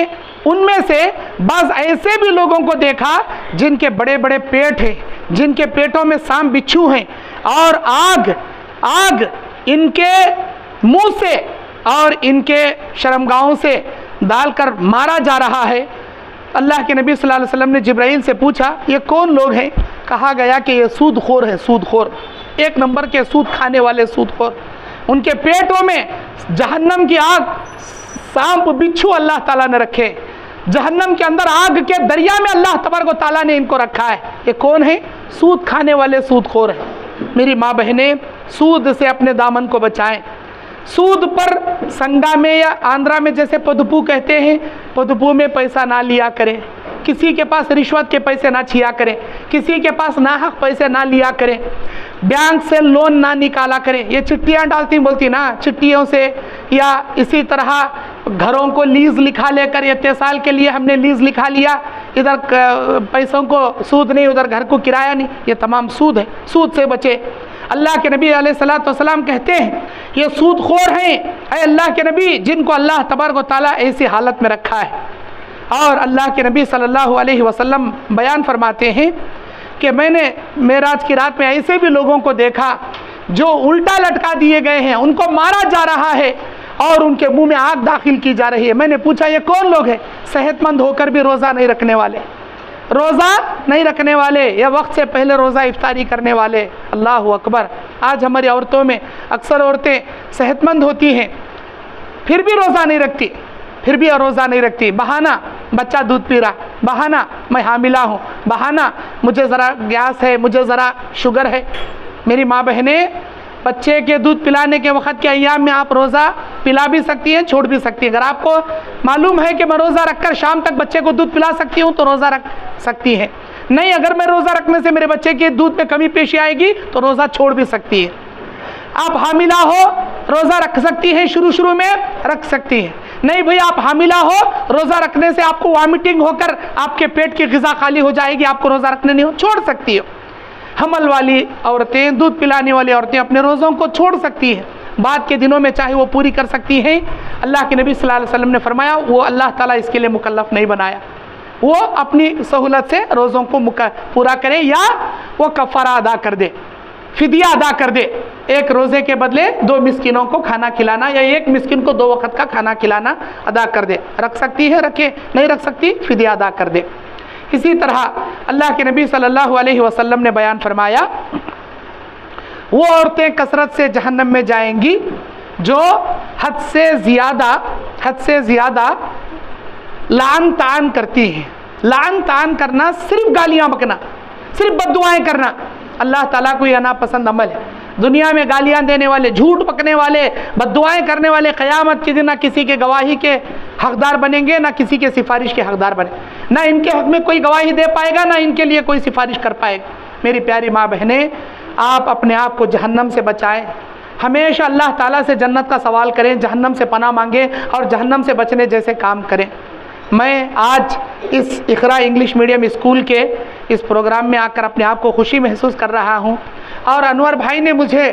ان میں سے بعض ایسے بھی لوگوں کو دیکھا جن کے بڑے بڑے پیٹ ہیں، جن کے پیٹوں میں سانپ بچھو ہیں، اور آگ ان کے منہ سے اور ان کے شرمگاہوں سے ڈال کر مارا جا رہا ہے۔ اللہ کے نبی صلی اللہ علیہ وسلم نے جبرائیل سے پوچھا یہ کون لوگ ہیں؟ کہا گیا کہ یہ سود خور ہے، سود خور، ایک نمبر کے سود کھانے والے سود خور۔ ان کے پیٹوں میں جہنم کی آگ، سانپ بچھو اللہ تعالیٰ نے رکھے، جہنم کے اندر آگ کے دریا میں اللہ تبارک و تعالیٰ نے ان کو رکھا ہے۔ یہ کون ہے؟ سود کھانے والے سود خور ہیں۔ میری ماں بہنیں سود سے اپنے دامن کو بچائیں۔ سود پر سنگا میں یا آندھرا میں جیسے پدپو کہتے ہیں، پدپو میں پیسہ نہ لیا کریں، کسی کے پاس رشوت کے پیسے نہ چھیا کریں، کسی کے پاس ناحق پیسے نہ لیا کریں، بینک سے لون نہ نکالا کریں۔ یہ چٹیاں ڈالتی بولتی نا، چٹیوں سے یا اسی طرح گھروں کو لیز لکھا لے کر اتنے سال کے لیے ہم نے لیز لکھا لیا، ادھر پیسوں کو سود نہیں، ادھر گھر کو کرایہ نہیں، یہ تمام سود ہے۔ سود سے بچے۔ اللہ کے نبی علیہ الصلوۃ والسلام کہتے ہیں یہ سود خور ہیں اے اللہ کے نبی جن کو اللہ تبارک و تعالیٰ ایسی حالت میں رکھا ہے۔ اور اللہ کے نبی صلی اللہ علیہ وسلم بیان فرماتے ہیں کہ میں نے معراج کی رات میں ایسے بھی لوگوں کو دیکھا جو الٹا لٹکا دیے گئے ہیں، ان کو مارا جا رہا ہے اور ان کے منہ میں آگ داخل کی جا رہی ہے۔ میں نے پوچھا یہ کون لوگ ہیں؟ صحت مند ہو کر بھی روزہ نہیں رکھنے والے، روزہ نہیں رکھنے والے یا وقت سے پہلے روزہ افطاری کرنے والے۔ اللہ اکبر! آج ہماری عورتوں میں اکثر عورتیں صحت مند ہوتی ہیں پھر بھی روزہ نہیں رکھتی، پھر بھی روزہ نہیں رکھتی۔ بہانہ بچہ دودھ پی رہا، بہانہ میں حاملہ ہوں، بہانہ مجھے ذرا گیس ہے، مجھے ذرا شوگر ہے۔ میری ماں بہنیں بچے کے دودھ پلانے کے وقت کے ایام میں آپ روزہ پلا بھی سکتی ہیں، چھوڑ بھی سکتی ہیں۔ اگر آپ کو معلوم ہے کہ میں روزہ رکھ کر شام تک بچے کو دودھ پلا سکتی ہوں تو روزہ رکھ سکتی ہیں، نہیں اگر میں روزہ رکھنے سے میرے بچے کے دودھ میں کمی پیشی آئے گی تو روزہ چھوڑ بھی سکتی ہے۔ آپ حاملہ ہو روزہ رکھ سکتی ہیں، شروع میں رکھ سکتی ہیں، نہیں بھئی آپ حاملہ ہو روزہ رکھنے سے آپ کو وامٹنگ ہو کر آپ کے پیٹ کی غذا خالی ہو جائے گی، آپ کو روزہ رکھنے نہیں ہو، چھوڑ سکتی ہو۔ حمل والی عورتیں، دودھ پلانے والی عورتیں اپنے روزوں کو چھوڑ سکتی ہیں، بعد کے دنوں میں چاہے وہ پوری کر سکتی ہیں۔ اللہ کے نبی صلی اللہ علیہ وسلم نے فرمایا وہ اللہ تعالیٰ اس کے لیے مکلف نہیں بنایا، وہ اپنی سہولت سے روزوں کو پورا کرے یا وہ کفارہ ادا کر دے، فدیہ ادا کر دے، ایک روزے کے بدلے 2 مسکینوں کو کھانا کھلانا یا ایک مسکین کو 2 وقت کا کھانا کھلانا ادا کر دے۔ رکھ سکتی ہے رکھے، نہیں رکھ سکتی فدیہ ادا کر دے۔ اسی طرح اللہ کے نبی صلی اللہ علیہ وسلم نے بیان فرمایا وہ عورتیں کثرت سے جہنم میں جائیں گی جو حد سے زیادہ لعن طعن کرتی ہیں۔ لعن طعن کرنا صرف گالیاں بکنا، صرف بد دعائیں کرنا، اللہ تعالیٰ کو یہ ناپسند عمل ہے۔ دنیا میں گالیاں دینے والے، جھوٹ پکنے والے، بد دعائیں کرنے والے قیامت کے دن نہ کسی کے گواہی کے حقدار بنیں گے، نہ کسی کے سفارش کے حقدار بنیں، نہ ان کے حق میں کوئی گواہی دے پائے گا، نہ ان کے لیے کوئی سفارش کر پائے گا۔ میری پیاری ماں بہنیں آپ اپنے آپ کو جہنم سے بچائیں، ہمیشہ اللہ تعالیٰ سے جنت کا سوال کریں، جہنم سے پناہ مانگیں اور جہنم سے بچنے جیسے کام کریں۔ میں آج اس اقرا انگلش میڈیم اسکول کے اس پروگرام میں آ کر اپنے آپ کو خوشی محسوس کر رہا ہوں، اور انور بھائی نے مجھے